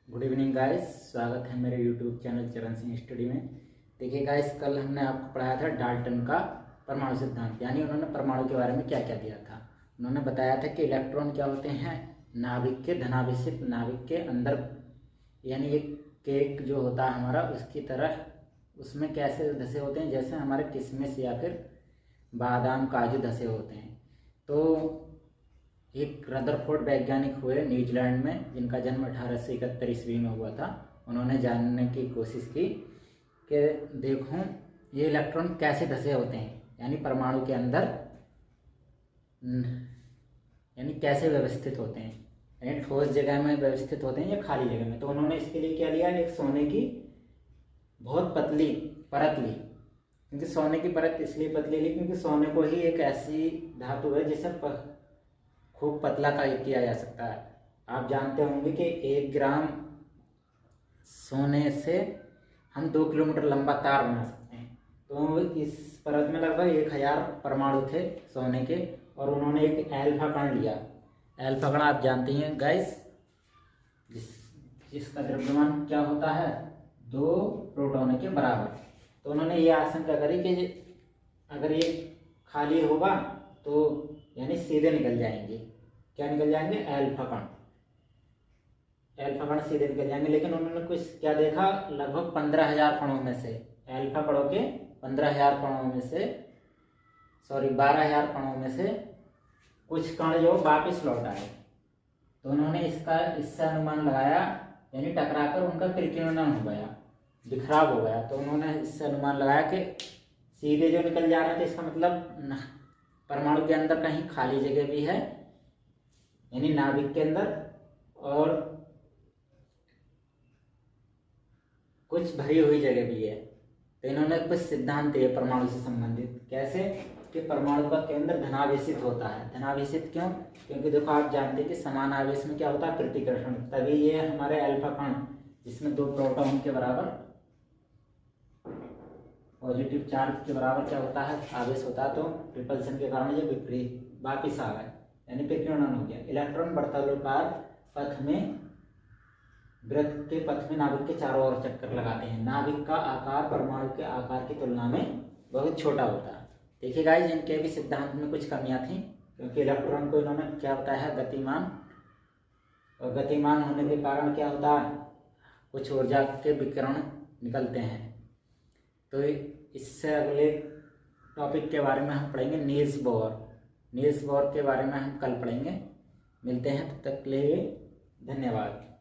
Good evening guys, स्वागत है मेरे यूट्यूब चैनल चरण सिंह स्टडी में। देखिए गाइस, कल हमने आपको पढ़ाया था डाल्टन का परमाणु सिद्धांत, यानी उन्होंने परमाणु के बारे में क्या क्या दिया था। उन्होंने बताया था कि इलेक्ट्रॉन क्या होते हैं, नाभिक के धनावेशित नाभिक के अंदर, यानी एक केक जो होता है हमारा, उसकी तरह उसमें कैसे धसे होते हैं, जैसे हमारे किशमिश या फिर बादाम काजू धसे होते हैं। तो एक रदरफोर्ड वैज्ञानिक हुए न्यूजीलैंड में, जिनका जन्म 1871 ईस्वी में हुआ था। उन्होंने जानने की कोशिश की कि देखो ये इलेक्ट्रॉन कैसे धसे होते हैं, यानी परमाणु के अंदर यानी कैसे व्यवस्थित होते हैं, यानी ठोस जगह में व्यवस्थित होते हैं या खाली जगह में। तो उन्होंने इसके लिए क्या लिया, एक सोने की बहुत पतली परत ली। क्योंकि सोने की परत इसलिए पतली ली क्योंकि सोने को ही एक ऐसी धातु है जिसे खूब पतला का किया जा सकता है। आप जानते होंगे कि 1 ग्राम सोने से हम 2 किलोमीटर लंबा तार बना सकते हैं। तो इस परत में लगभग 1000 परमाणु थे सोने के, और उन्होंने एक एल्फा कण लिया। एल्फा कण आप जानते हैं गाइस, जिसका द्रव्यमान क्या होता है, 2 प्रोटॉन के बराबर। तो उन्होंने ये आशंका करी कि अगर ये खाली होगा तो यानी सीधे निकल जाएंगे। क्या निकल जाएंगे? एल्फा कण सीधे निकल जाएंगे। लेकिन उन्होंने कुछ क्या देखा, लगभग 15,000 कणों में से, एल्फा कणों के 15,000 कणों में से 12,000 कणों में से कुछ कण जो वापिस लौट आए। तो उन्होंने इससे अनुमान लगाया, यानी टकराकर उनका परिकीर्णन हो गया, बिखराव हो गया। तो उन्होंने इससे अनुमान लगाया कि सीधे जो निकल जा रहा है, तो इसका मतलब परमाणु के अंदर कहीं खाली जगह भी है, यानी नाभिक के अंदर, और कुछ भरी हुई जगह भी है। तो इन्होंने कुछ सिद्धांत दिए परमाणु से संबंधित, कैसे कि परमाणु का केंद्र धनावेशित होता है। धनावेशित क्यों? क्योंकि देखो आप जानते हैं कि समान आवेश में क्या होता है, प्रतिकर्षण। तभी ये हमारे अल्फा कण, जिसमें 2 प्रोटॉन के बराबर पॉजिटिव चार्ज के बराबर क्या होता है, आवेश होता है। तो रिपल्सन के कारण ये विपरीत वापिस आ गए, यानी परिकीर्णन हो गया। इलेक्ट्रॉन वर्तुलाकार पथ में, वृत्त के पथ में नाभिक के चारों ओर चक्कर लगाते हैं। नाभिक का आकार परमाणु के आकार की तुलना में बहुत छोटा होता है। देखिए गाइस, इनके भी सिद्धांत में कुछ कमियां थी, क्योंकि इलेक्ट्रॉन को इन्होंने क्या बताया है, गतिमान, और गतिमान होने के कारण क्या होता है, कुछ ऊर्जा के विकिरण निकलते हैं। तो इससे अगले टॉपिक के बारे में हम पढ़ेंगे नील्स बोर के बारे में हम कल पढ़ेंगे। मिलते हैं, तब तक के लिए धन्यवाद।